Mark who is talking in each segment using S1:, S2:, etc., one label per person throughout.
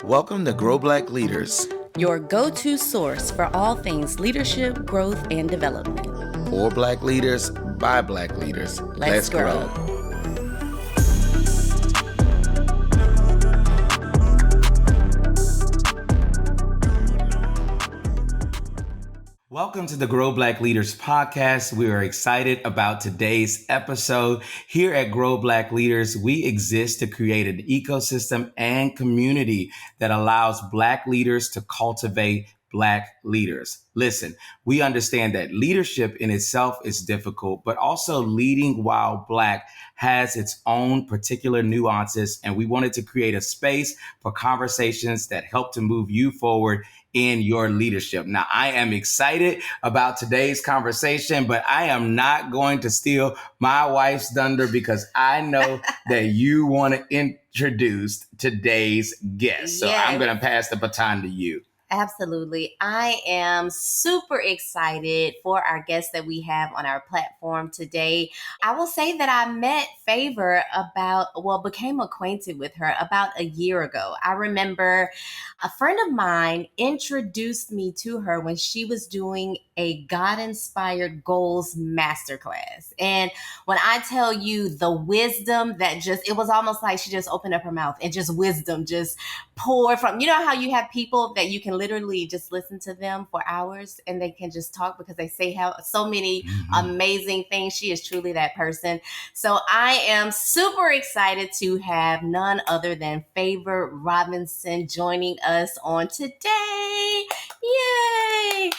S1: Welcome to Grow Black Leaders,
S2: your go-to source for all things leadership, growth, and development.
S1: for Black leaders, by Black leaders.
S2: Let's grow.
S1: Welcome to the Grow Black Leaders podcast. We are excited about today's episode. Here at Grow Black Leaders, we exist to create an ecosystem and community that allows Black leaders to cultivate Black leaders. Listen, we understand that leadership in itself is difficult, but also leading while Black has its own particular nuances, and we wanted to create a space for conversations that help to move you forward in your leadership. Now, I am excited about today's conversation, but I am not going to steal my wife's thunder because I know that you want to introduce today's guest. So
S2: Yes.
S1: I'm going to pass the baton to you.
S2: Absolutely. I am super excited for our guest that we have on our platform today. I will say that I met Favour became acquainted with her about a year ago. I remember a friend of mine introduced me to her when she was doing a God-inspired goals masterclass. And when I tell you the wisdom it was almost like she just opened up her mouth and just wisdom just poured from, how you have people that you can literally just listen to them for hours and they can just talk because they say so many amazing things. She is truly that person. So I am super excited to have none other than Favour Robinson joining us on today. Yay!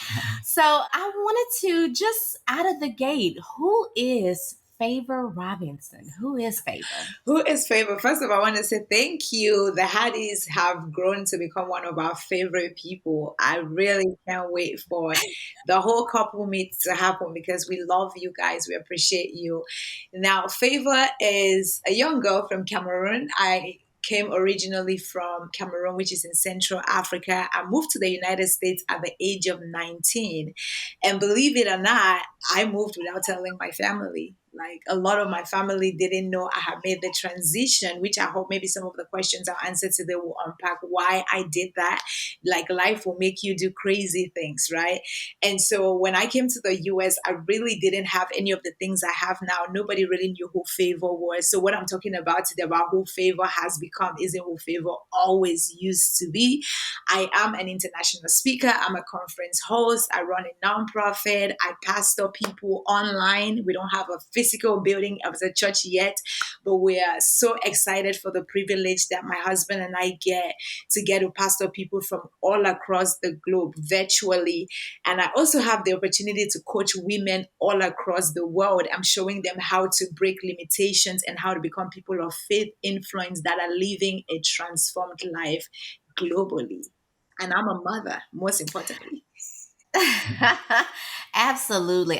S2: So I wanted to just out of the gate, who is Favour Robinson? Who is Favour?
S3: Who is Favour? First of all, I want to say thank you. The Haddies have grown to become one of our favorite people. I really can't wait for the whole couple meet to happen because we love you guys. We appreciate you. Now, Favour is a young girl from Cameroon. I came originally from Cameroon, which is in Central Africa. I moved to the United States at the age of 19. And believe it or not, I moved without telling my family. Like a lot of my family didn't know I had made the transition, which I hope maybe some of the questions I'll answer today will unpack why I did that. Like life will make you do crazy things, right? And so when I came to the US, I really didn't have any of the things I have now. Nobody really knew who Favour was. So what I'm talking about today about who Favour has become isn't who Favour always used to be. I am an international speaker. I'm a conference host. I run a nonprofit. I pastor people online. We don't have a physical building of the church yet, but we are so excited for the privilege that my husband and I get to pastor people from all across the globe virtually. And I also have the opportunity to coach women all across the world. I'm showing them how to break limitations and how to become people of faith influence that are living a transformed life globally. And I'm a mother, most importantly.
S2: Absolutely.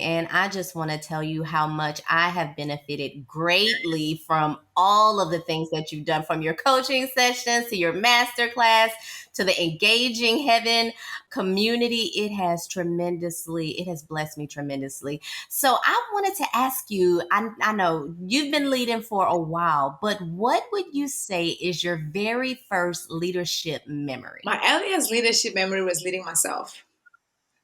S2: And I just want to tell you how much I have benefited greatly from all of the things that you've done, from your coaching sessions to your masterclass to the Engaging Heaven community. It has blessed me tremendously. So I wanted to ask you, I know you've been leading for a while, but what would you say is your very first leadership memory?
S3: My earliest leadership memory was leading myself.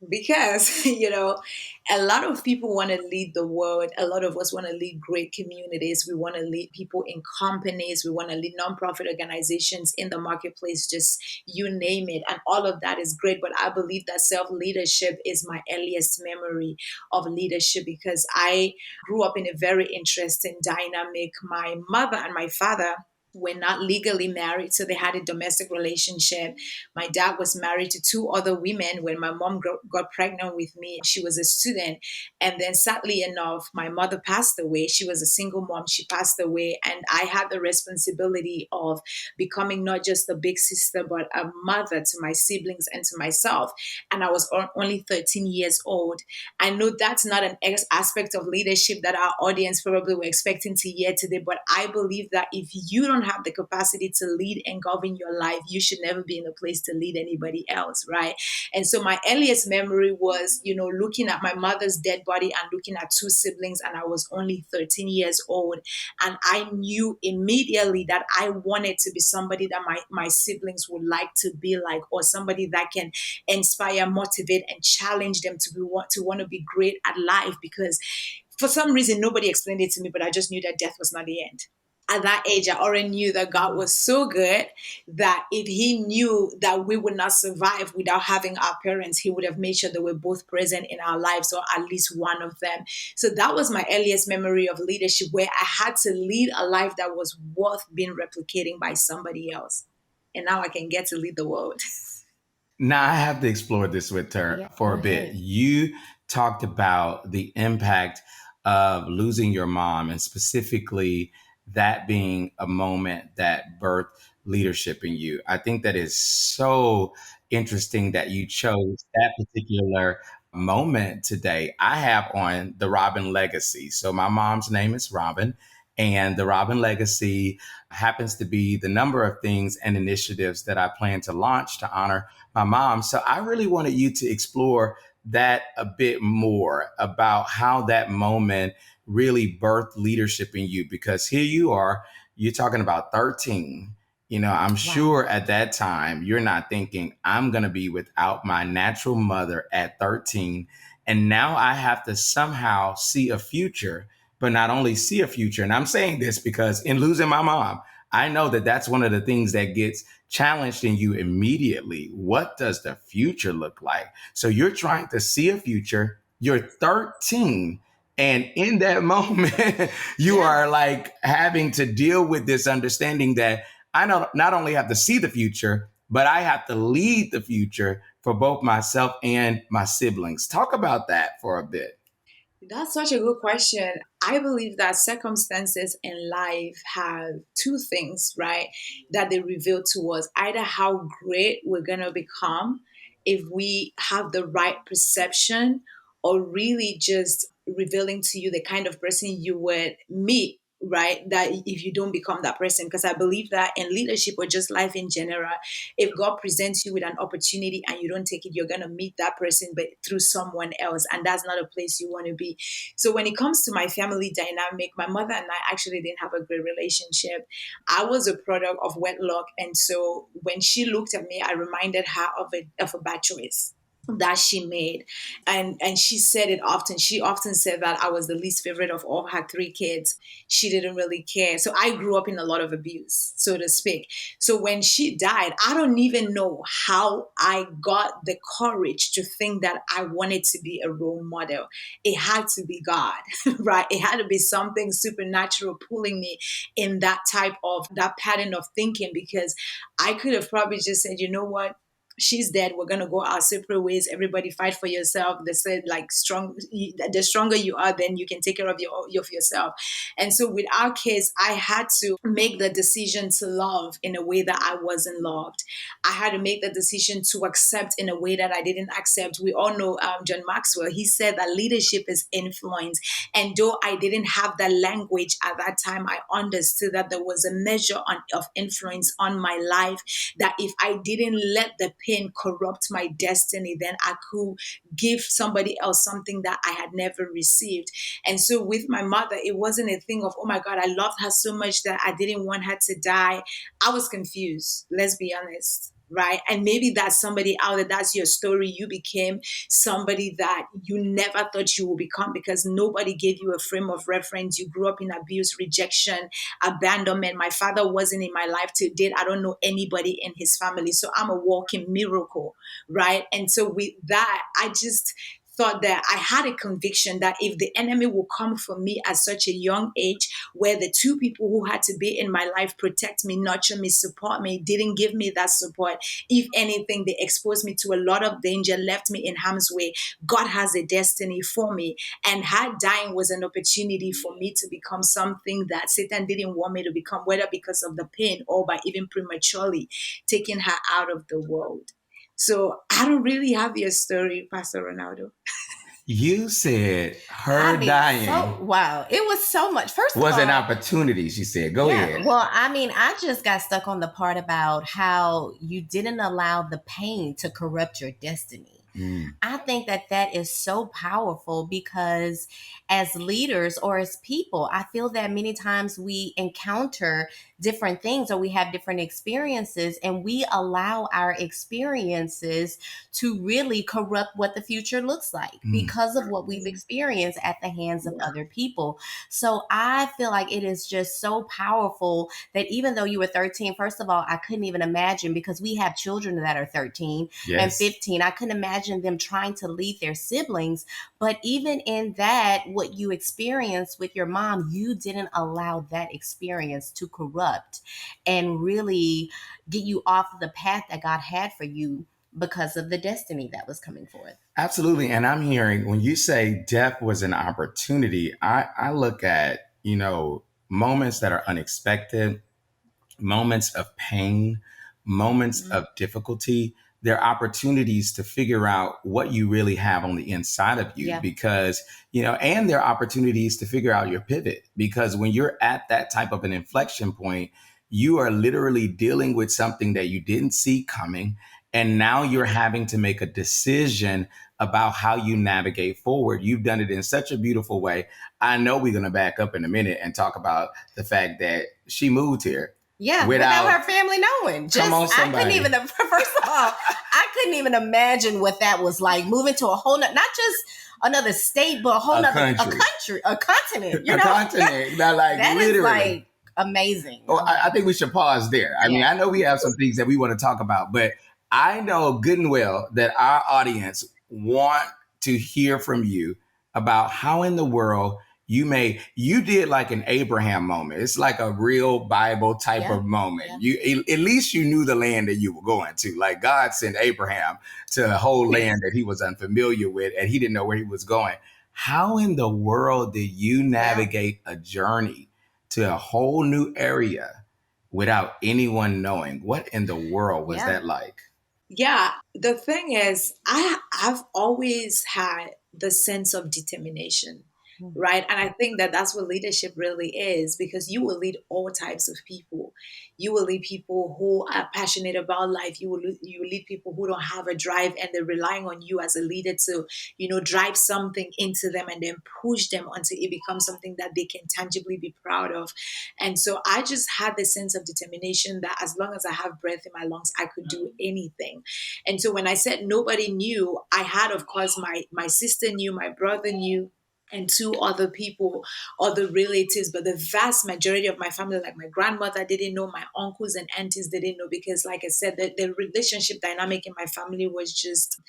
S3: Because, a lot of people want to lead the world. A lot of us want to lead great communities. We want to lead people in companies. We want to lead nonprofit organizations in the marketplace, just you name it. And all of that is great. But I believe that self-leadership is my earliest memory of leadership because I grew up in a very interesting dynamic. My mother and my father were not legally married, so they had a domestic relationship. My dad was married to two other women. When my mom got pregnant with me, she was a student. And then sadly enough, my mother passed away. She was a single mom. She passed away. And I had the responsibility of becoming not just a big sister, but a mother to my siblings and to myself. And I was only 13 years old. I know that's not an aspect of leadership that our audience probably were expecting to hear today, but I believe that if you don't don't have the capacity to lead and govern your life, you should never be in a place to lead anybody else, right? And so my earliest memory was, looking at my mother's dead body and looking at two siblings, and I was only 13 years old. And I knew immediately that I wanted to be somebody that my siblings would like to be like, or somebody that can inspire, motivate, and challenge them to want to be great at life. Because for some reason, nobody explained it to me, but I just knew that death was not the end. At that age, I already knew that God was so good that if He knew that we would not survive without having our parents, He would have made sure that we're both present in our lives, or at least one of them. So that was my earliest memory of leadership, where I had to lead a life that was worth being replicating by somebody else. And now I can get to lead the world.
S1: Now I have to explore this with her
S2: Yeah,
S1: for
S2: go
S1: a bit.
S2: ahead.
S1: You talked about the impact of losing your mom, and specifically that being a moment that birthed leadership in you. I think that is so interesting that you chose that particular moment today. I have on the Robin Legacy. So my mom's name is Robin, and the Robin Legacy happens to be the number of things and initiatives that I plan to launch to honor my mom. So I really wanted you to explore that a bit more about how that moment really birthed leadership in you. Because here you are, you're talking about 13. I'm
S2: Wow.
S1: sure at that time you're not thinking, I'm going to be without my natural mother at 13. And now I have to somehow see a future, but not only see a future. And I'm saying this because in losing my mom, I know that that's one of the things that gets challenged in you immediately. What does the future look like? So you're trying to see a future. You're 13. And in that moment, you
S3: Yeah.
S1: are like having to deal with this understanding that I not only have to see the future, but I have to lead the future for both myself and my siblings. Talk about that for a bit.
S3: That's such a good question. I believe that circumstances in life have two things, right, that they reveal to us: either how great we're going to become if we have the right perception, or really just revealing to you the kind of person you would meet, right? That if you don't become that person. Because I believe that in leadership, or just life in general, if God presents you with an opportunity and you don't take it, you're going to meet that person, but through someone else. And that's not a place you want to be. So when it comes to my family dynamic, my mother and I actually didn't have a great relationship. I was a product of wedlock. And so when she looked at me, I reminded her of a bad choice that she made. And she said it often. She often said that I was the least favorite of all her three kids. She didn't really care. So I grew up in a lot of abuse, so to speak. So when she died, I don't even know how I got the courage to think that I wanted to be a role model. It had to be God, right? It had to be something supernatural pulling me in that pattern of thinking, because I could have probably just said, you know what? She's dead. We're gonna go our separate ways. Everybody fight for yourself. They said, like, the stronger you are, then you can take care of yourself. And so with our kids, I had to make the decision to love in a way that I wasn't loved. I had to make the decision to accept in a way that I didn't accept. We all know John Maxwell. He said that leadership is influence. And though I didn't have that language at that time, I understood that there was a measure of influence on my life, that if I didn't let the pain corrupt my destiny, then I could give somebody else something that I had never received. And so with my mother, it wasn't a thing of, oh my God, I loved her so much that I didn't want her to die. I was confused, let's be honest. Right. And maybe that's somebody out there, that's your story. You became somebody that you never thought you would become, because nobody gave you a frame of reference. You grew up in abuse, rejection, abandonment. My father wasn't in my life to date. I don't know anybody in his family. So I'm a walking miracle, right? And so with that, I just thought that I had a conviction that if the enemy will come for me at such a young age, where the two people who had to be in my life, protect me, nurture me, support me, didn't give me that support. If anything, they exposed me to a lot of danger, left me in harm's way. God has a destiny for me. And her dying was an opportunity for me to become something that Satan didn't want me to become, whether because of the pain or by even prematurely taking her out of the world. So I don't really have your story, Pastor Ronaldo.
S1: You said
S2: I
S1: her
S2: mean, so
S1: dying
S2: wow, it was so much. First of
S1: was an
S2: all,
S1: opportunity, she said. Go
S2: yeah,
S1: ahead.
S2: well, I mean, I just got stuck on the part about how you didn't allow the pain to corrupt your destiny.
S1: Mm,
S2: I think that that is so powerful because as leaders or as people, I feel that many times we encounter different things or we have different experiences and we allow our experiences to really corrupt what the future looks like
S1: mm.
S2: because of what we've experienced at the hands of
S3: Yeah.
S2: other people. So I feel like it is just so powerful that even though you were 13, first of all, I couldn't even imagine because we have children that are 13 and
S1: Yes.
S2: 15. I couldn't imagine them trying to lead their siblings. But even in that, what you experienced with your mom, you didn't allow that experience to corrupt and really get you off the path that God had for you because of the destiny that was coming forth.
S1: Absolutely. And I'm hearing when you say death was an opportunity, I look at, moments that are unexpected, moments of pain, moments
S2: Mhm.
S1: of difficulty. They're opportunities to figure out what you really have on the inside of you
S2: Yeah.
S1: because, and they're opportunities to figure out your pivot because when you're at that type of an inflection point, you are literally dealing with something that you didn't see coming. And now you're having to make a decision about how you navigate forward. You've done it in such a beautiful way. I know we're going to back up in a minute and talk about the fact that she moved here
S2: Yeah, without
S1: without,
S2: her family knowing.
S1: come
S2: Just
S1: on,
S2: I couldn't
S1: somebody,
S2: even first of all, I couldn't even imagine what that was like moving to a whole not just another state, but a whole
S1: a
S2: nother a
S1: country,
S2: country, a continent,
S1: a continent, not like
S2: that is
S1: literally.
S2: like amazing.
S1: Oh,
S2: Oh
S1: I
S2: my
S1: think we should pause there. I mean,
S2: yeah.
S1: I know we have some things that we want to talk about, but I know good and well that our audience want to hear from you about how in the world you did like an Abraham moment. It's like a real Bible type
S2: Yeah.
S1: of moment.
S2: Yeah.
S1: At least you knew the land that you were going to. Like God sent Abraham to a whole land that he was unfamiliar with and he didn't know where he was going. How in the world did you
S2: Yeah.
S1: navigate a journey to a whole new area without anyone knowing? What in the world was
S2: Yeah.
S1: that like?
S3: Yeah, the thing is, I've always had the sense of determination,
S2: Mm.
S3: right? And I think that that's what leadership really is because you will lead all types of people. You will lead people who are passionate about life. You will lead people who don't have a drive and they're relying on you as a leader to, drive something into them and then push them until it becomes something that they can tangibly be proud of. And so I just had the sense of determination that as long as I have breath in my lungs, I could do anything. And so when I said nobody knew, I had, of course, my sister knew, my brother knew, and two other people, other relatives, but the vast majority of my family, like my grandmother didn't know, my uncles and aunties didn't know, because like I said, the relationship dynamic in my family was just,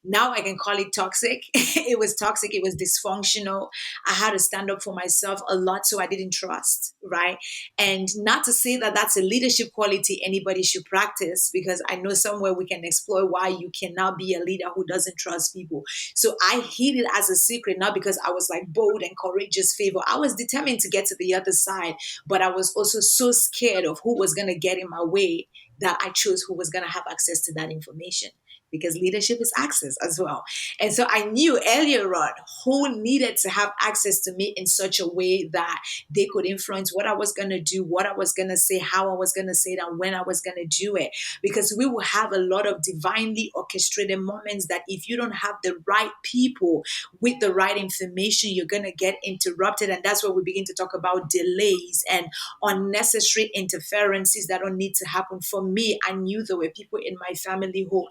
S3: now I can call it toxic. It was toxic. It was dysfunctional. I had to stand up for myself a lot, so I didn't trust, right? And not to say that that's a leadership quality anybody should practice, because I know somewhere we can explore why you cannot be a leader who doesn't trust people. So I hid it as a secret, not because I was like bold and courageous. Favor, I was determined to get to the other side, but I was also so scared of who was going to get in my way that I chose who was going to have access to that information, because leadership is access as well. And so I knew earlier on who needed to have access to me in such a way that they could influence what I was going to do, what I was going to say, how I was going to say it, and when I was going to do it. Because we will have a lot of divinely orchestrated moments that if you don't have the right people with the right information, you're going to get interrupted. And that's where we begin to talk about delays and unnecessary interferences that don't need to happen. For me, I knew there were people in my family who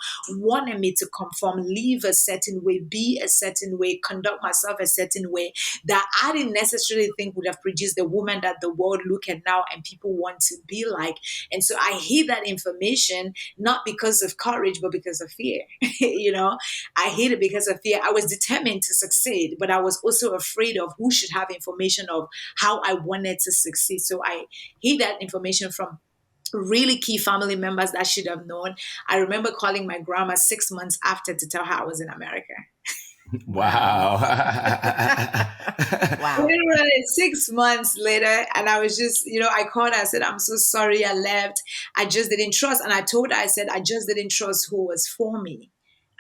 S3: wanted me to conform, live a certain way, be a certain way, conduct myself a certain way that I didn't necessarily think would have produced the woman that the world look at now and people want to be like. And so I hid that information, not because of courage, but because of fear. I hid it because of fear. I was determined to succeed, but I was also afraid of who should have information of how I wanted to succeed. So I hid that information from really key family members that should have known. I remember calling my grandma 6 months after to tell her I was in America.
S2: Wow.
S1: Wow.
S2: Wow.
S3: Literally 6 months later, and I was just, I called her. I said, I'm so sorry I left. I just didn't trust. And I told her, I said, I just didn't trust who was for me.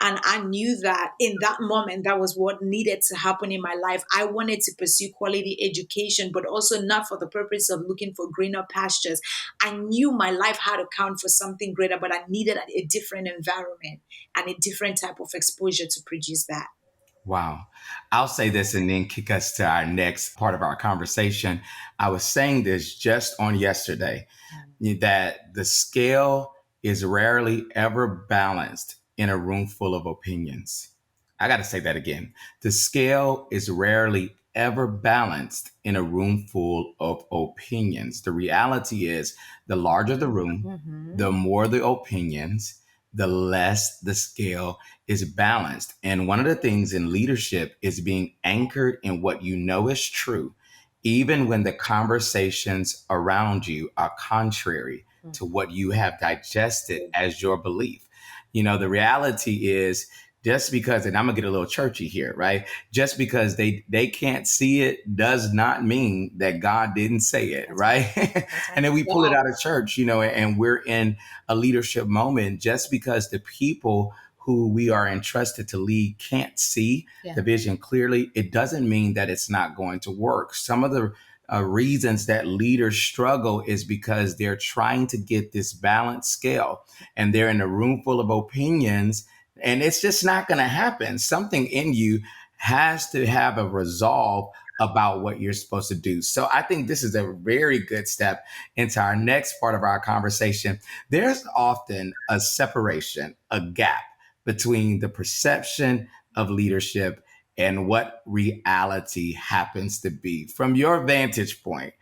S3: And I knew that in that moment, that was what needed to happen in my life. I wanted to pursue quality education, but also not for the purpose of looking for greener pastures. I knew my life had to count for something greater, but I needed a different environment and a different type of exposure to produce that.
S1: Wow. I'll say this and then kick us to our next part of our conversation. I was saying this just on yesterday that the scale is rarely ever balanced in a room full of opinions. I got to say that again. The scale is rarely ever balanced in a room full of opinions. The reality is, the larger the room,
S2: Mm-hmm.
S1: the more the opinions, the less the scale is balanced. And one of the things in leadership is being anchored in what you know is true, even when the conversations around you are contrary to what you have digested as your belief. The reality is, just because, and I'm gonna get a little churchy here, right? Just because they can't see it does not mean that God didn't say it,
S2: That's right.
S1: right?
S2: That's
S1: And
S2: right.
S1: then we pull it
S3: Yeah.
S1: out of church, and we're in a leadership moment. Just because the people who we are entrusted to lead can't see
S2: Yeah.
S1: the vision clearly, it doesn't mean that it's not going to work. Some of the reasons that leaders struggle is because they're trying to get this balanced scale, and they're in a room full of opinions, and it's just not going to happen. Something in you has to have a resolve about what you're supposed to do. So I think this is a very good step into our next part of our conversation. There's often a separation, a gap between the perception of leadership and what reality happens to be. From your vantage point,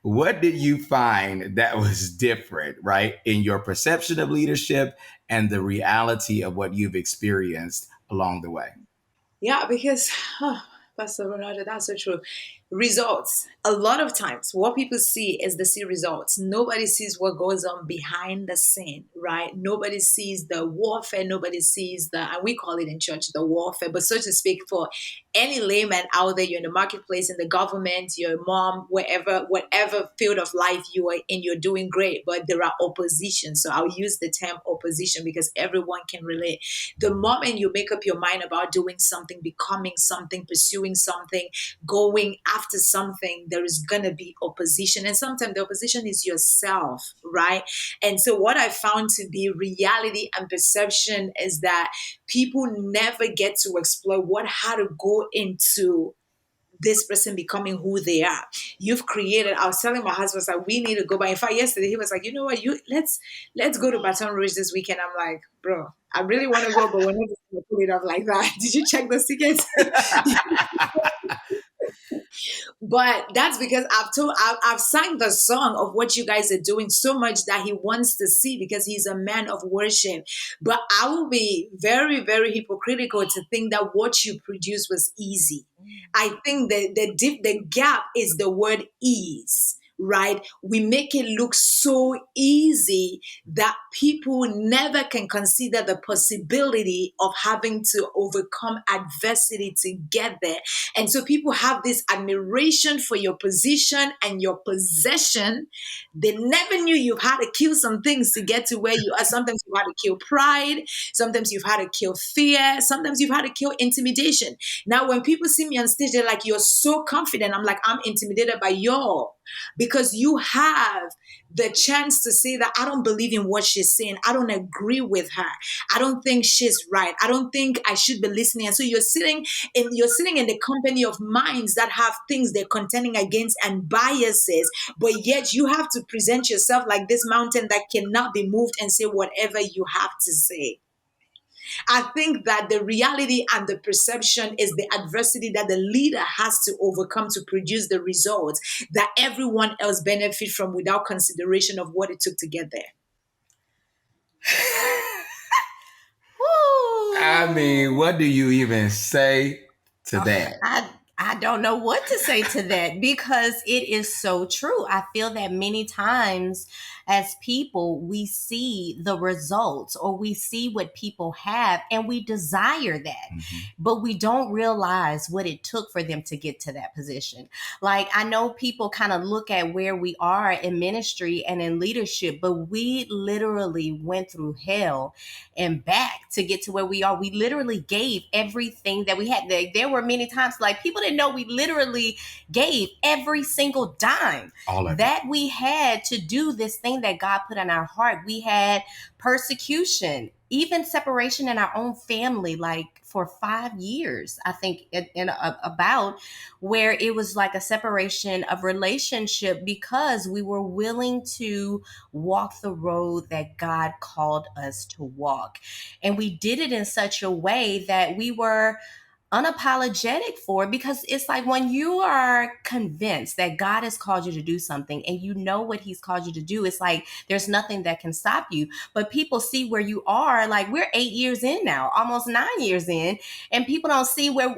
S1: what did you find that was different, right, in your perception of leadership and the reality of what you've experienced along the way?
S3: Yeah, because Pastor Ronaldo, that's so true. Results. A lot of times, what people see is they see results. Nobody sees what goes on behind the scene, right? Nobody sees the warfare. Nobody sees and we call it in church the warfare, but so to speak, for any layman out there, you're in the marketplace, in the government, your mom, wherever, whatever field of life you are in, you're doing great, but there are opposition. So I'll use the term opposition because everyone can relate. The moment you make up your mind about doing something, becoming something, pursuing something, going after something, there is going to be opposition. And sometimes the opposition is yourself, right? And so, what I found to be reality and perception is that people never get to explore how to go into this person becoming who they are. You've created. I was telling my husband, I was like, we need to go. But in fact, yesterday he was like, you know what, let's go to Baton Rouge this weekend. I'm like, bro, I really want to go, but we're not just gonna pull it off like that. Did you check the tickets? But that's because I've sang the song of what you guys are doing so much that he wants to see because he's a man of worship. But I will be very, very hypocritical to think that what you produce was easy. I think that the gap is the word ease, right? We make it look so easy that people never can consider the possibility of having to overcome adversity to get there. And so people have this admiration for your position and your possession. They never knew you've had to kill some things to get to where you are. Sometimes you've had to kill pride. Sometimes you've had to kill fear. Sometimes you've had to kill intimidation. Now, when people see me on stage, they're like, you're so confident. I'm like, I'm intimidated by y'all because you have the chance to say that I don't believe in what she's saying. I don't agree with her. I don't think she's right. I don't think I should be listening. And so you're sitting in the company of minds that have things they're contending against and biases, but yet you have to present yourself like this mountain that cannot be moved and say whatever you have to say. I think that the reality and the perception is the adversity that the leader has to overcome to produce the results that everyone else benefit from without consideration of what it took to get there.
S1: I
S2: Woo!
S1: mean, what do you even say to that?
S2: I don't know what to say to that because it is so true. I feel that many times as people, we see the results or we see what people have and we desire that,
S1: Mhm.
S2: but we don't realize what it took for them to get to that position. Like, I know people kind of look at where we are in ministry and in leadership, but we literally went through hell and back to get to where we are. We literally gave everything that we had. There were many times like people didn't know we literally gave every single dime
S1: All of it.
S2: that we had to do this thing that God put in our heart. We had persecution, even separation in our own family, like for 5 years, I think, about where it was like a separation of relationship because we were willing to walk the road that God called us to walk. And we did it in such a way that we were unapologetic for it, because it's like when you are convinced that God has called you to do something and you know what he's called you to do, it's like there's nothing that can stop you. But people see where you are, like we're 8 years in now, almost 9 years in, and people don't see where,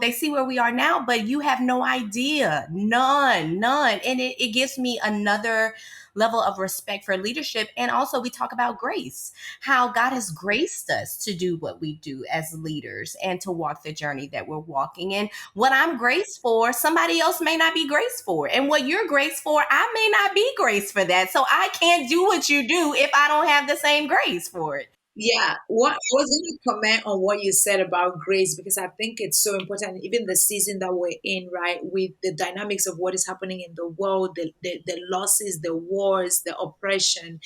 S2: they see where we are now, but you have no idea. None. And it gives me another level of respect for leadership. And also, we talk about grace, how God has graced us to do what we do as leaders and to walk the journey that we're walking. And what I'm graced for, somebody else may not be graced for. And what you're graced for, I may not be graced for that. So I can't do what you do if I don't have the same grace for it.
S3: Yeah, what I was going to comment on what you said about grace because I think it's so important, even the season that we're in, right? With the dynamics of what is happening in the world, the losses, the wars, the oppression.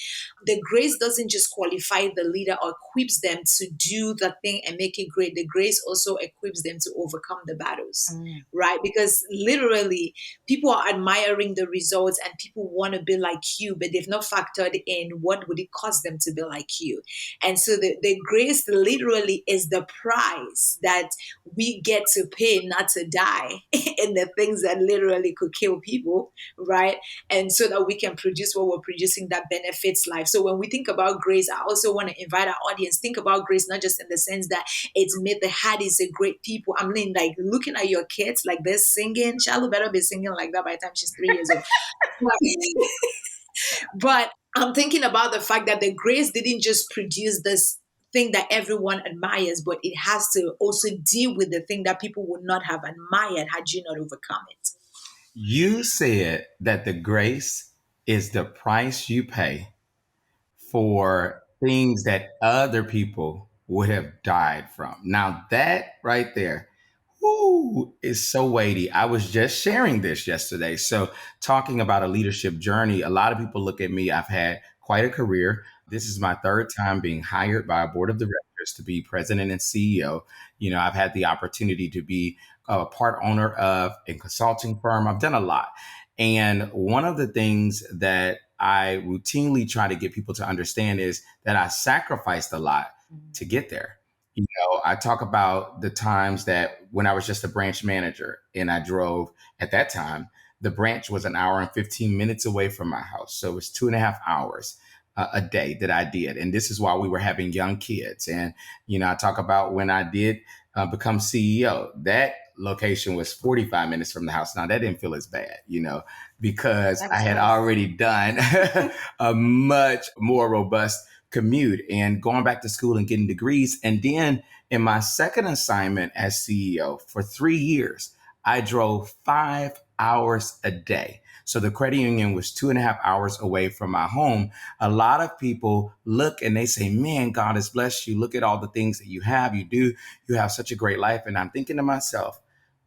S3: The grace doesn't just qualify the leader or equips them to do the thing and make it great. The grace also equips them to overcome the battles,
S2: Mm.
S3: right? Because literally, people are admiring the results and people want to be like you, but they've not factored in what would it cost them to be like you. And so the grace literally is the price that we get to pay not to die in the things that literally could kill people, right? And so that we can produce what we're producing that benefits life. So when we think about grace, I also want to invite our audience, think about grace, not just in the sense that it's made the Haddies a great people. I mean, like looking at your kids, like they're singing. Charlotte better be singing like that by the time she's 3 years old. But I'm thinking about the fact that the grace didn't just produce this thing that everyone admires, but it has to also deal with the thing that people would not have admired had you not overcome it.
S1: You said that the grace is the price you pay for things that other people would have died from. Now, that right there, whoo, is so weighty. I was just sharing this yesterday. So, talking about a leadership journey, a lot of people look at me. I've had quite a career. This is my third time being hired by a board of directors to be president and CEO. I've had the opportunity to be a part owner of a consulting firm. I've done a lot. And one of the things that I routinely try to get people to understand is that I sacrificed a lot to get there. I talk about the times that when I was just a branch manager and I drove at that time, the branch was an hour and 15 minutes away from my house. So it was 2.5 hours a day that I did. And this is while we were having young kids. And, I talk about when I did become CEO, that location was 45 minutes from the house. Now that didn't feel as bad, because
S2: That
S1: I
S2: was
S1: had
S2: close.
S1: already done a much more robust commute and going back to school and getting degrees. And then in my second assignment as CEO for 3 years, I drove 5 hours a day. So the credit union was 2.5 hours away from my home. A lot of people look and they say, man, God has blessed you. Look at all the things that you have. You do. You have such a great life. And I'm thinking to myself,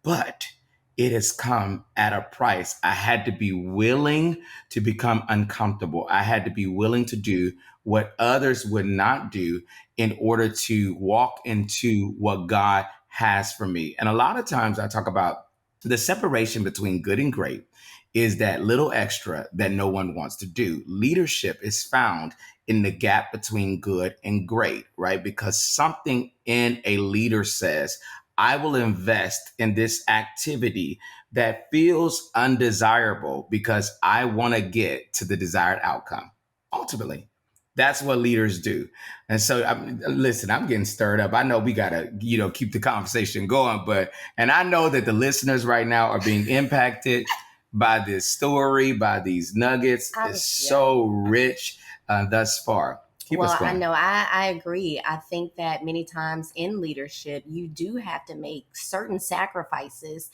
S1: but it has come at a price. I had to be willing to become uncomfortable. I had to be willing to do what others would not do in order to walk into what God has for me. And a lot of times I talk about the separation between good and great is that little extra that no one wants to do. Leadership is found in the gap between good and great, right? Because something in a leader says, I will invest in this activity that feels undesirable because I want to get to the desired outcome. Ultimately, That's what leaders do. And so, listen, I'm getting stirred up. I know we got to, keep the conversation going, and I know that the listeners right now are being impacted by this story, by these nuggets. It's
S2: Yeah.
S1: so rich thus far. Keep us
S2: Well, I
S1: going.
S2: know I agree. I think that many times in leadership, you do have to make certain sacrifices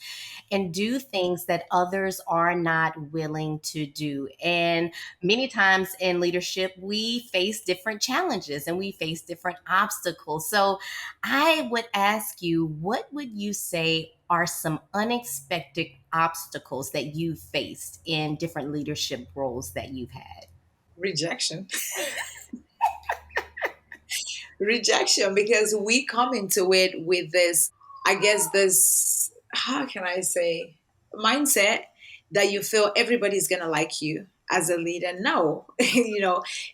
S2: and do things that others are not willing to do. And many times in leadership, we face different challenges and we face different obstacles. So I would ask you, what would you say are some unexpected obstacles that you faced in different leadership roles that you've had?
S3: Rejection. Rejection, because we come into it with this, I guess, this, how can I say, mindset that you feel everybody's going to like you as a leader. No,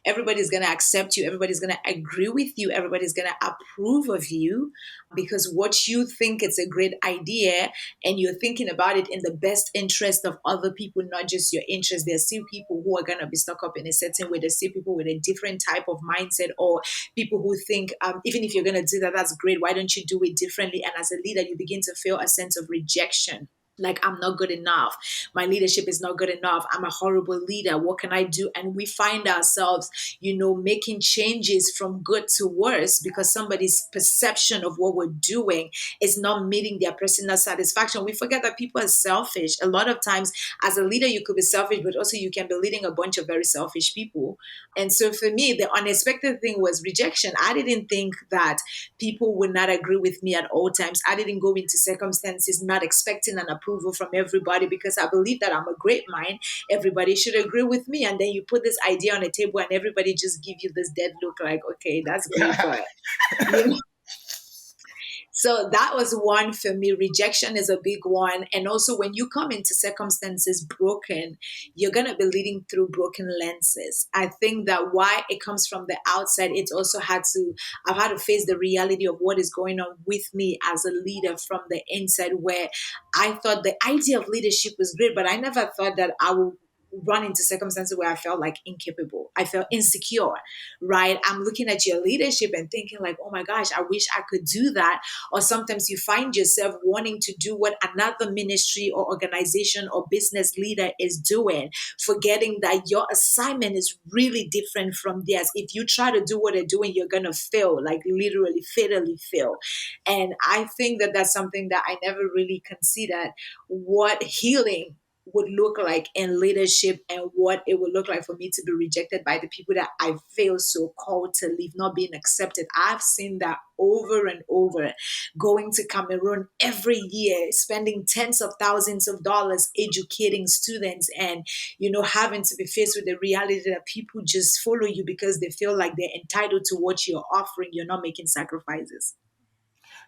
S3: everybody's going to accept you, everybody's going to agree with you, everybody's going to approve of you, because what you think it's a great idea, and you're thinking about it in the best interest of other people, not just your interest. There's still people who are going to be stuck up in a certain way. There's still people with a different type of mindset, or people who think, even if you're going to do that, that's great. Why don't you do it differently? And as a leader, you begin to feel a sense of rejection. Like, I'm not good enough. My leadership is not good enough. I'm a horrible leader. What can I do? And we find ourselves, making changes from good to worse because somebody's perception of what we're doing is not meeting their personal satisfaction. We forget that people are selfish. A lot of times, as a leader, you could be selfish, but also you can be leading a bunch of very selfish people. And so for me, the unexpected thing was rejection. I didn't think that people would not agree with me at all times. I didn't go into circumstances not expecting an approval from everybody, because I believe that I'm a great mind. Everybody should agree with me. And then you put this idea on the table and everybody just give you this dead look like, okay, that's great, but you know, so that was one for me. Rejection is a big one. And also, when you come into circumstances broken, you're going to be leading through broken lenses. I think that why it comes from the outside, I've had to face the reality of what is going on with me as a leader from the inside, where I thought the idea of leadership was great, but I never thought that I would run into circumstances where I felt like incapable. I felt insecure, right? I'm looking at your leadership and thinking like, oh my gosh, I wish I could do that. Or sometimes you find yourself wanting to do what another ministry or organization or business leader is doing, forgetting that your assignment is really different from theirs. If you try to do what they're doing, you're going to fail, like literally fatally fail. And I think that that's something that I never really considered, what healing would look like in leadership, and what it would look like for me to be rejected by the people that I feel so called to leave, not being accepted. I've seen that over and over. Going to Cameroon every year, spending tens of thousands of dollars educating students, and having to be faced with the reality that people just follow you because they feel like they're entitled to what you're offering. You're not making sacrifices.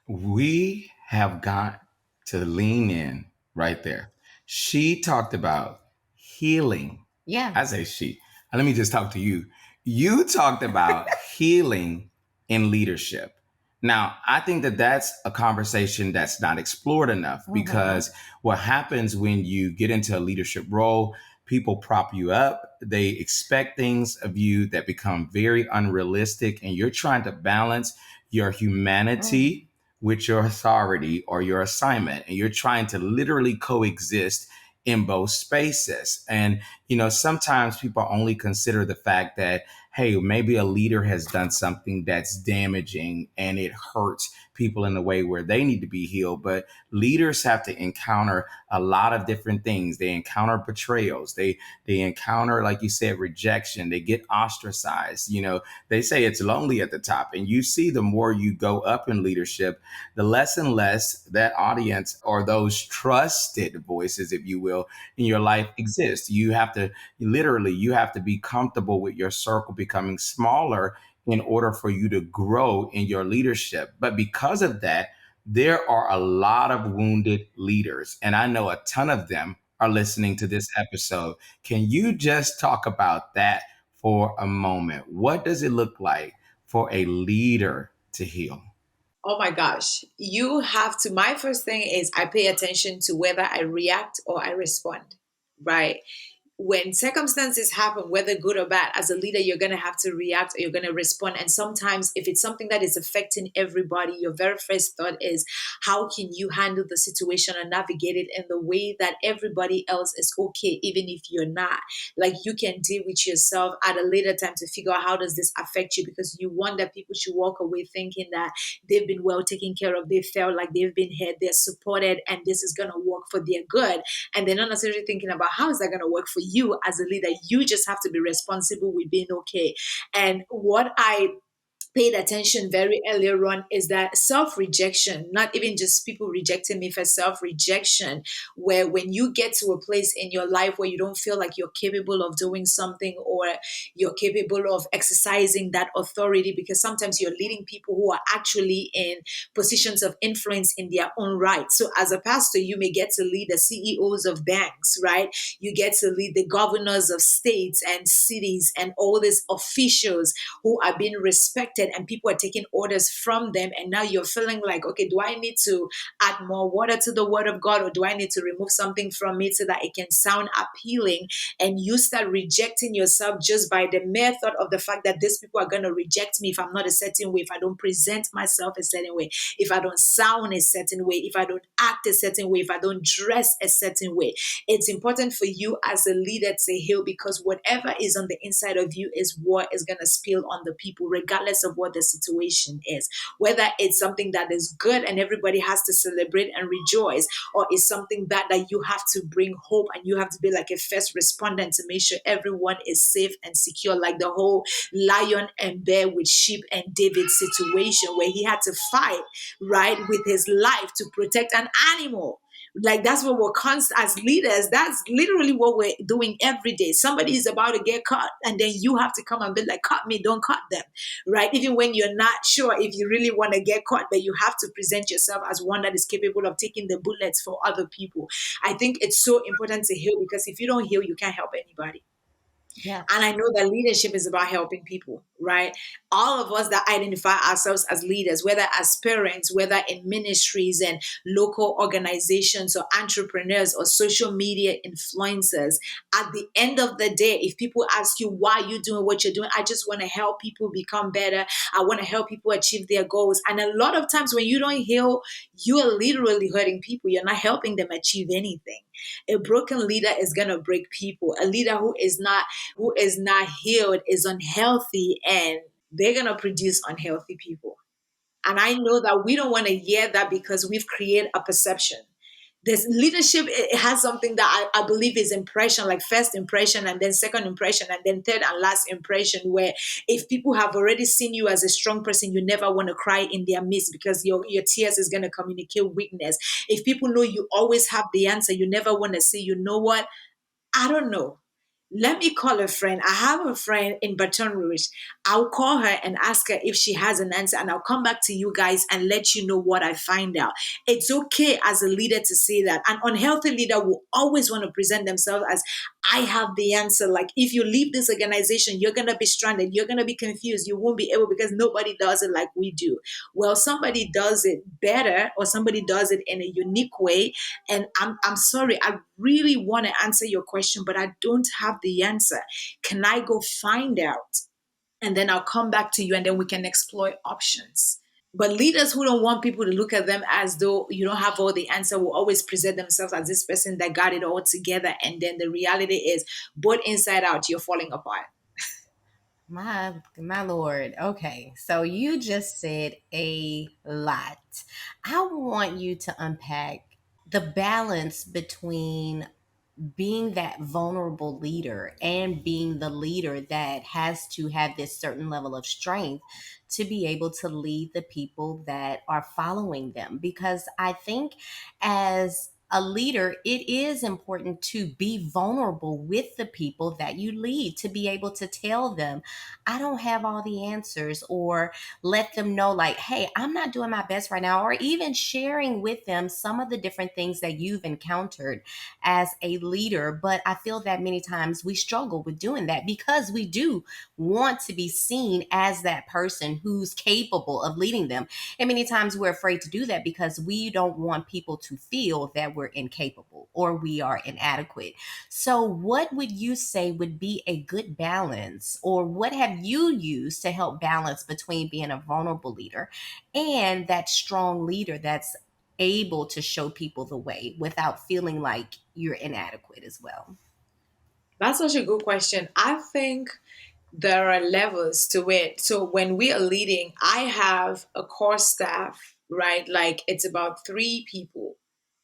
S1: We have got to lean in right there. She talked about healing.
S2: Yeah.
S1: I say she. Let me just talk to you. You talked about healing in leadership. Now, I think that that's a conversation that's not explored enough,
S2: Mhm.
S1: because what happens when you get into a leadership role, people prop you up. They expect things of you that become very unrealistic, and you're trying to balance your
S2: Mhm.
S1: humanity with your authority or your assignment. And you're trying to literally coexist in both spaces. And, sometimes people only consider the fact that, hey, maybe a leader has done something that's damaging and it hurts people in a way where they need to be healed. But leaders have to encounter a lot of different things. They encounter betrayals. They encounter, like you said, rejection. They get ostracized. They say it's lonely at the top. And you see, the more you go up in leadership, the less and less that audience or those trusted voices, if you will, in your life exist. You have to be comfortable with your circle becoming smaller in order for you to grow in your leadership. But because of that, there are a lot of wounded leaders, and I know a ton of them are listening to this episode. Can you just talk about that for a moment? What does it look like for a leader to heal?
S3: Oh my gosh. My first thing is I pay attention to whether I react or I respond, right? when circumstances happen, whether good or bad, as a leader, you're going to have to react or you're going to respond. And sometimes, if it's something that is affecting everybody, your very first thought is, how can you handle the situation and navigate it in the way that everybody else is okay, even if you're not? Like, you can deal with yourself at a later time to figure out how does this affect you, because you want that people should walk away thinking that they've been well taken care of, they felt like they've been heard, they're supported, and this is going to work for their good. And they're not necessarily thinking about how is that going to work for you as a leader. You just have to be responsible with being okay. And what I paid attention very earlier on is that self-rejection, not even just people rejecting me, for self-rejection, where when you get to a place in your life where you don't feel like you're capable of doing something, or you're capable of exercising that authority, because sometimes you're leading people who are actually in positions of influence in their own right. So as a pastor, you may get to lead the CEOs of banks, right? You get to lead the governors of states and cities and all these officials who are being respected, and people are taking orders from them. And now you're feeling like, okay, do I need to add more water to the word of God, or do I need to remove something from it so that it can sound appealing? And you start rejecting yourself just by the mere thought of the fact that these people are going to reject me if I'm not a certain way, if I don't present myself a certain way, if I don't sound a certain way, if I don't act a certain way, if I don't dress a certain way. It's important for you as a leader to heal, because whatever is on the inside of you is what is going to spill on the people, regardless of what the situation is. Whether it's something that is good and everybody has to celebrate and rejoice, or it's something bad that you have to bring hope and you have to be like a first respondent to make sure everyone is safe and secure, like the whole lion and bear with sheep and David situation, where he had to fight, right, with his life to protect an animal. Like, that's what we're constant as leaders. That's literally what we're doing every day. Somebody is about to get caught, and then you have to come and be like, cut me, don't cut them, right? Even when you're not sure if you really want to get caught, but you have to present yourself as one that is capable of taking the bullets for other people. I think it's so important to heal, because if you don't heal, you can't help anybody.
S2: Yeah.
S3: And I know that leadership is about helping people, right? All of us that identify ourselves as leaders, whether as parents, whether in ministries and local organizations, or entrepreneurs, or social media influencers, at the end of the day, if people ask you why you're doing what you're doing, I just want to help people become better. I want to help people achieve their goals. And a lot of times when you don't heal, you are literally hurting people. You're not helping them achieve anything. A broken leader is going to break people. A leader who is not healed is unhealthy, and they're going to produce unhealthy people. And I know that we don't want to hear that, because we've created a perception. This leadership, it has something that I believe is impression, like first impression, and then second impression, and then third and last impression, where if people have already seen you as a strong person, you never want to cry in their midst, because your tears is going to communicate weakness. If people know you always have the answer, you never want to say, you know what, I don't know. Let me call a friend. I have a friend in Baton Rouge. I'll call her and ask her if she has an answer, and I'll come back to you guys and let you know what I find out. It's okay as a leader to say that. An unhealthy leader will always want to present themselves as, I have the answer. Like, if you leave this organization, you're going to be stranded. You're going to be confused. You won't be able, because nobody does it like we do. Well, somebody does it better, or somebody does it in a unique way. And I'm sorry, I really want to answer your question, but I don't have the answer. Can I go find out? And then I'll come back to you, and then we can explore options. But leaders who don't want people to look at them as though you don't have all the answer will always present themselves as this person that got it all together. And then the reality is, both inside out, you're falling apart.
S2: My lord. Okay. So you just said a lot. I want you to unpack the balance between being that vulnerable leader and being the leader that has to have this certain level of strength to be able to lead the people that are following them. Because I think as a leader, it is important to be vulnerable with the people that you lead, to be able to tell them, I don't have all the answers, or let them know, like, hey, I'm not doing my best right now, or even sharing with them some of the different things that you've encountered as a leader. But I feel that many times we struggle with doing that because we do want to be seen as that person who's capable of leading them. And many times we're afraid to do that because we don't want people to feel that we're incapable. or we are inadequate. So, what would you say would be a good balance, or what have you used to help balance between being a vulnerable leader and that strong leader that's able to show people the way without feeling like you're inadequate as well?
S3: That's such a good question. I think there are levels to it. So when we are leading, I have a core staff, right? Like it's about 3 people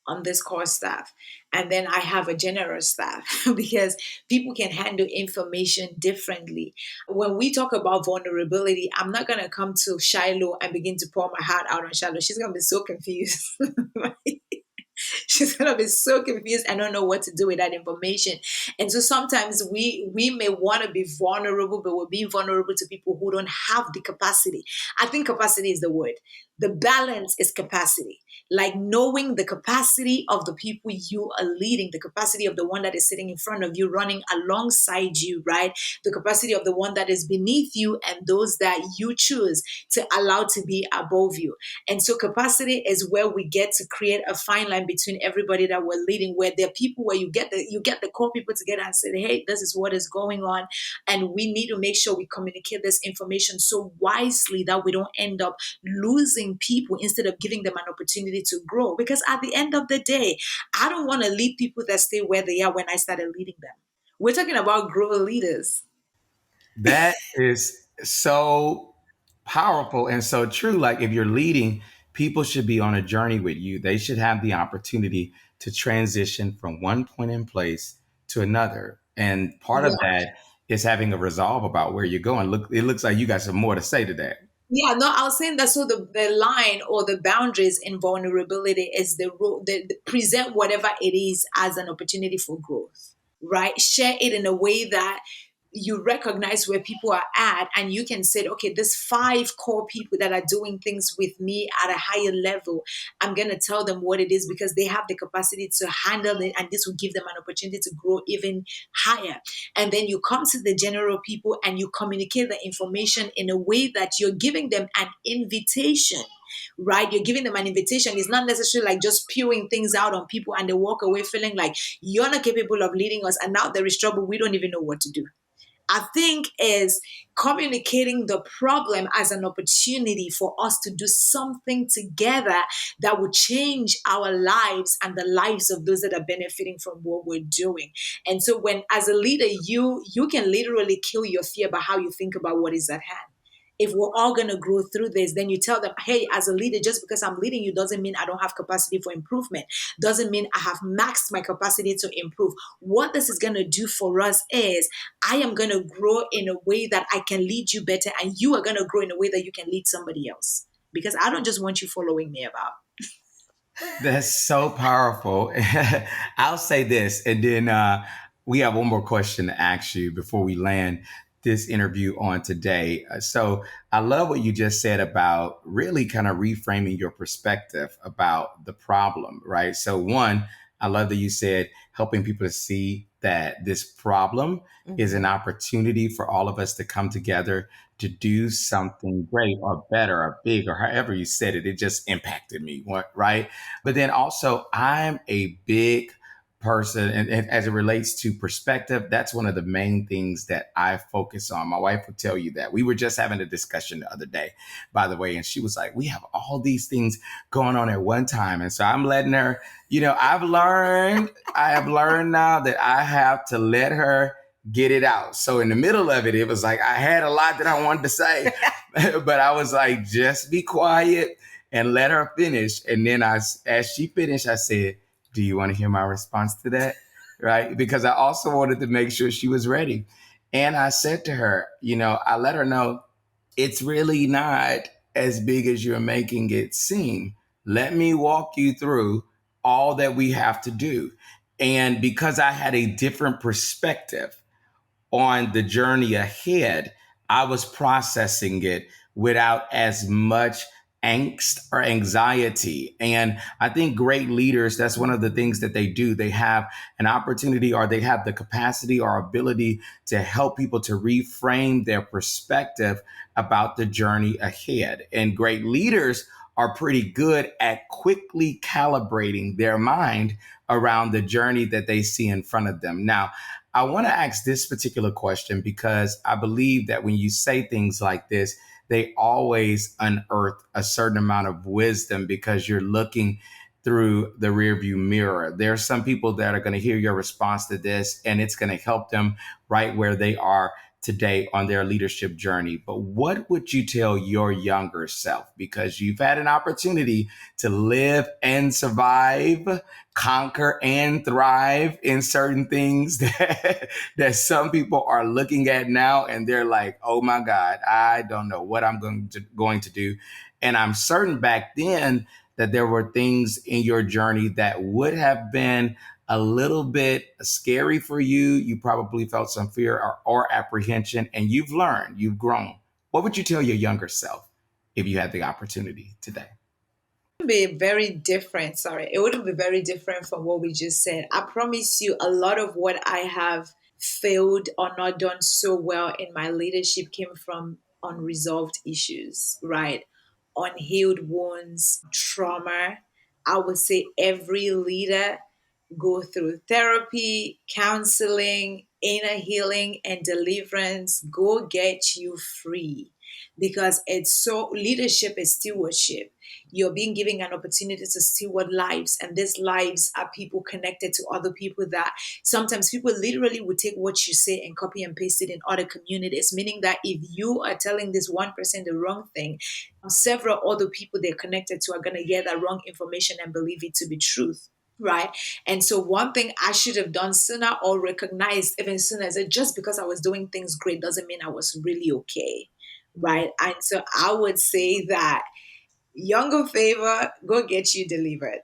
S3: on this core staff. And then I have a general staff because people can handle information differently. When we talk about vulnerability, I'm not going to come to Shiloh and begin to pour my heart out on Shiloh. She's going to be so confused. Right? She's gonna be so confused and don't know what to do with that information. And so sometimes we may want to be vulnerable, but we're being vulnerable to people who don't have the capacity. I think capacity is the word. The balance is capacity. Like knowing the capacity of the people you are leading, the capacity of the one that is sitting in front of you, running alongside you, right? The capacity of the one that is beneath you and those that you choose to allow to be above you. And so capacity is where we get to create a fine line between everybody that we're leading, where there are people where you get the core people together and say, hey, this is what is going on. And we need to make sure we communicate this information so wisely that we don't end up losing people instead of giving them an opportunity to grow. Because at the end of the day, I don't want to lead people that stay where they are when I started leading them. We're talking about grow leaders.
S1: That is so powerful and so true. Like if you're leading, people should be on a journey with you. They should have the opportunity to transition from one point in place to another. And part of
S3: Yeah.
S1: that is having a resolve about where you're going. Look, it looks like you got some more to say to that.
S3: Yeah, no, I was saying that so the line or the boundaries in vulnerability is the present whatever it is as an opportunity for growth, right? Share it in a way that you recognize where people are at and you can say, okay, there's 5 core people that are doing things with me at a higher level. I'm going to tell them what it is because they have the capacity to handle it and this will give them an opportunity to grow even higher. And then you come to the general people and you communicate the information in a way that you're giving them an invitation, right? You're giving them an invitation. It's not necessarily like just spewing things out on people and they walk away feeling like you're not capable of leading us. And now there is trouble. We don't even know what to do. I think is communicating the problem as an opportunity for us to do something together that will change our lives and the lives of those that are benefiting from what we're doing. And so when as a leader, you can literally kill your fear by how you think about what is at hand. If we're all going to grow through this, then you tell them, hey, as a leader, just because I'm leading you doesn't mean I don't have capacity for improvement, doesn't mean I have maxed my capacity to improve. What this is going to do for us is I am going to grow in a way that I can lead you better, and you are going to grow in a way that you can lead somebody else. Because I don't just want you following me about.
S1: That's so powerful. I'll say this, and then we have one more question to ask you before we land this interview on today. So I love what you just said about really kind of reframing your perspective about the problem, right? So, one, I love that you said helping people to see that this problem is an
S2: Mhm.
S1: opportunity for all of us to come together to do something great or better or big or however you said it. It just impacted me, right? But then also, I'm a big person, and as it relates to perspective, that's one of the main things that I focus on. My wife would tell you that. We were just having a discussion the other day, by the way, and she was like, we have all these things going on at one time. And so I'm letting her, I have learned now that I have to let her get it out. So in the middle of it, it was like I had a lot that I wanted to say, but I was like, just be quiet and let her finish. And then as she finished, I said, do you want to hear my response to that? Right. Because I also wanted to make sure she was ready. And I said to her, I let her know it's really not as big as you're making it seem. Let me walk you through all that we have to do. And because I had a different perspective on the journey ahead, I was processing it without as much angst or anxiety. And I think great leaders, that's one of the things that they do. They have an opportunity or they have the capacity or ability to help people to reframe their perspective about the journey ahead. And great leaders are pretty good at quickly calibrating their mind around the journey that they see in front of them. Now, I want to ask this particular question because I believe that when you say things like this, they always unearth a certain amount of wisdom because you're looking through the rearview mirror. There are some people that are going to hear your response to this and it's going to help them right where they are today on their leadership journey. But what would you tell your younger self? Because you've had an opportunity to live and survive, conquer and thrive in certain things that some people are looking at now and they're like, oh my God, I don't know what I'm going to do. And I'm certain back then that there were things in your journey that would have been a little bit scary for you. You probably felt some fear or apprehension, and you've learned, you've grown. What would you tell your younger self if you had the opportunity today?
S3: Be very different. Sorry, it wouldn't be very different from what we just said. I promise you, a lot of what I have failed or not done so well in my leadership came from unresolved issues, right? Unhealed wounds, trauma. I would say every leader go through therapy, counseling, inner healing, and deliverance. Go get you free because it's so leadership is stewardship. You're being given an opportunity to steward lives, and these lives are people connected to other people that sometimes people literally would take what you say and copy and paste it in other communities, meaning that if you are telling this one person the wrong thing, several other people they're connected to are going to hear that wrong information and believe it to be truth. Right. And so, one thing I should have done sooner or recognized even sooner is that just because I was doing things great doesn't mean I was really okay. Right. And so, I would say that younger Favor, go get you delivered.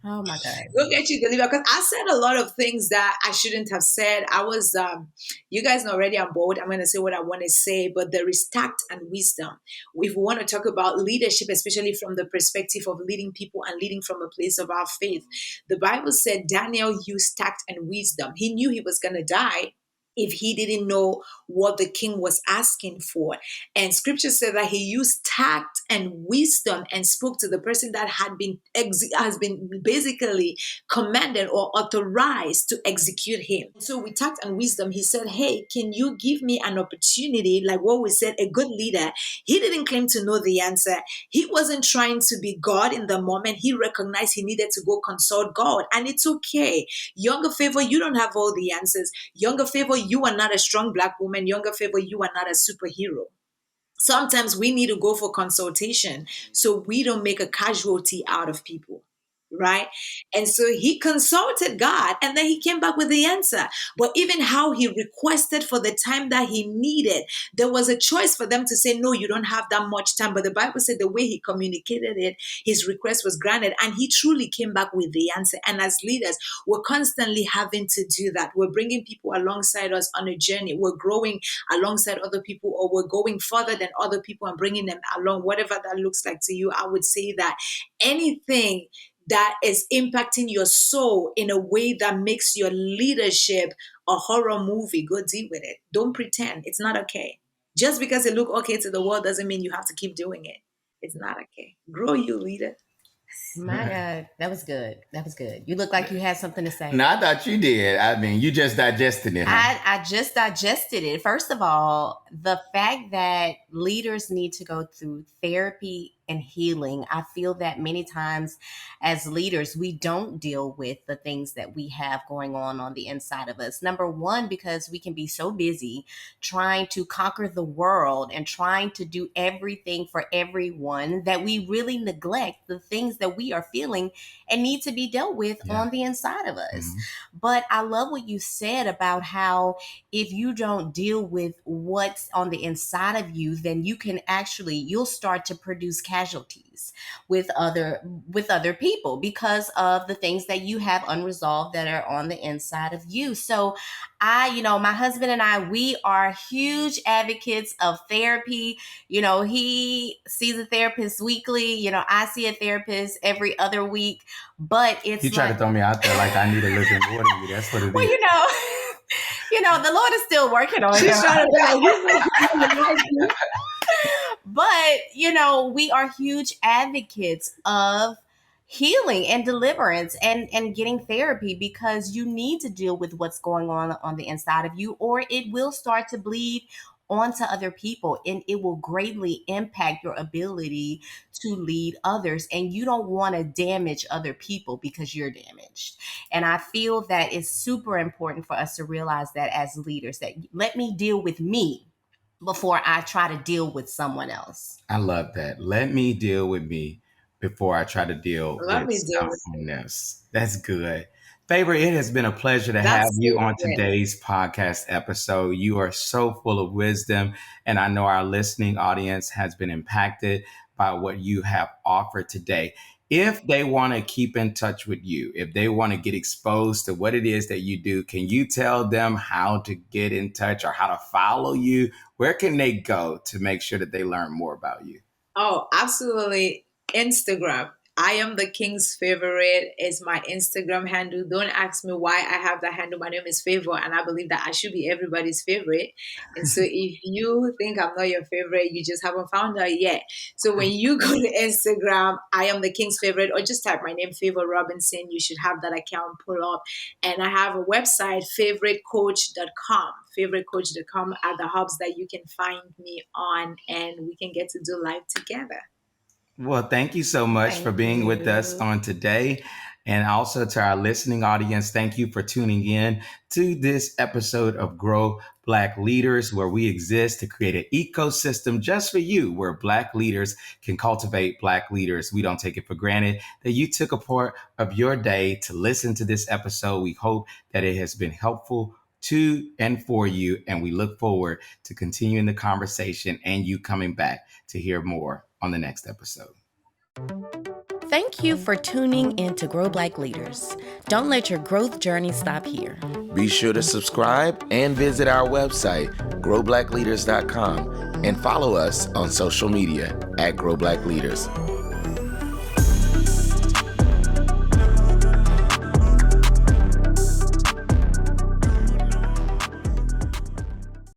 S2: Oh my God.
S3: Go get you delivered. Because I said a lot of things that I shouldn't have said. I was, you guys know already I'm bold. I'm going to say what I want to say, but there is tact and wisdom. If we want to talk about leadership, especially from the perspective of leading people and leading from a place of our faith, the Bible said Daniel used tact and wisdom. He knew he was going to die if he didn't know what the king was asking for. And scripture said that he used tact and wisdom and spoke to the person that has been basically commanded or authorized to execute him. So with tact and wisdom, he said, hey, can you give me an opportunity? Like what we said, a good leader, he didn't claim to know the answer. He wasn't trying to be God in the moment. He recognized he needed to go consult God. And it's okay. Younger Favor, you don't have all the answers. Younger Favor, you are not a strong Black woman. Younger Favor, you are not a superhero. Sometimes we need to go for consultation so we don't make a casualty out of people. Right. And so he consulted God and then he came back with the answer. But even how he requested for the time that he needed, there was a choice for them to say, no, you don't have that much time. But the Bible said the way he communicated it, his request was granted and he truly came back with the answer. And as leaders, we're constantly having to do that. We're bringing people alongside us on a journey. We're growing alongside other people, or we're going further than other people and bringing them along, whatever that looks like to you. I would say that anything that is impacting your soul in a way that makes your leadership a horror movie, go deal with it. Don't pretend. It's not okay. Just because it look okay to the world doesn't mean you have to keep doing it. It's not okay. Grow, you leader.
S2: My God, that was good. That was good. You look like you had something to say.
S1: No, I thought you did. I mean, you just digested it, huh?
S2: I just digested it. First of all, the fact that leaders need to go through therapy and healing, I feel that many times as leaders, we don't deal with the things that we have going on the inside of us. Number one, because we can be so busy trying to conquer the world and trying to do everything for everyone that we really neglect the things that we are feeling and need to be dealt with on the inside of us. Mm-hmm. But I love what you said about how if you don't deal with what's on the inside of you, then you'll start to produce casualties with other people because of the things that you have unresolved that are on the inside of you. So my husband and I, we are huge advocates of therapy. He sees a therapist weekly. I see a therapist every other week, but it's
S1: he tried to throw me out there like I need a little bit more than you. That's what it is.
S2: Well, the Lord is still working on
S3: She's trying
S2: But, we are huge advocates of healing and deliverance and getting therapy, because you need to deal with what's going on the inside of you, or it will start to bleed onto other people, and it will greatly impact your ability to lead others, and you don't want to damage other people because you're damaged. And I feel that it's super important for us to realize that as leaders, that let me deal with me before I try to deal with someone else.
S1: I love that. Let me deal with me before I try to deal
S3: Let
S1: with
S3: me deal with
S1: someone else. That's good. Favor, it has been a pleasure to have
S3: that's
S1: you
S3: so
S1: on
S3: good.
S1: today's podcast episode. You are so full of wisdom, and I know our listening audience has been impacted by what you have offered today. If they want to keep in touch with you, if they want to get exposed to what it is that you do, can you tell them how to get in touch or how to follow you? Where can they go to make sure that they learn more about you?
S3: Oh, absolutely. Instagram. I am the king's favorite is my Instagram handle. Don't ask me why I have that handle. My name is Favor, and I believe that I should be everybody's favorite. And so, if you think I'm not your favorite, you just haven't found out yet. So, when you go to Instagram, I am the king's favorite, or just type my name, Favour Robinson. You should have that account pull up. And I have a website, favoritecoach.com. Favoritecoach.com are the hubs that you can find me on, and we can get to do life together.
S1: Well, thank you so much for
S2: Thank
S1: being with us
S2: you.
S1: on today. And also to our listening audience, thank you for tuning in to this episode of Grow Black Leaders, where we exist to create an ecosystem just for you, where Black leaders can cultivate Black leaders. We don't take it for granted that you took a part of your day to listen to this episode. We hope that it has been helpful to and for you. And we look forward to continuing the conversation and you coming back to hear more on the next episode.
S2: Thank you for tuning in to Grow Black Leaders. Don't let your growth journey stop here.
S4: Be sure to subscribe and visit our website, growblackleaders.com, and follow us on social media at Grow Black Leaders.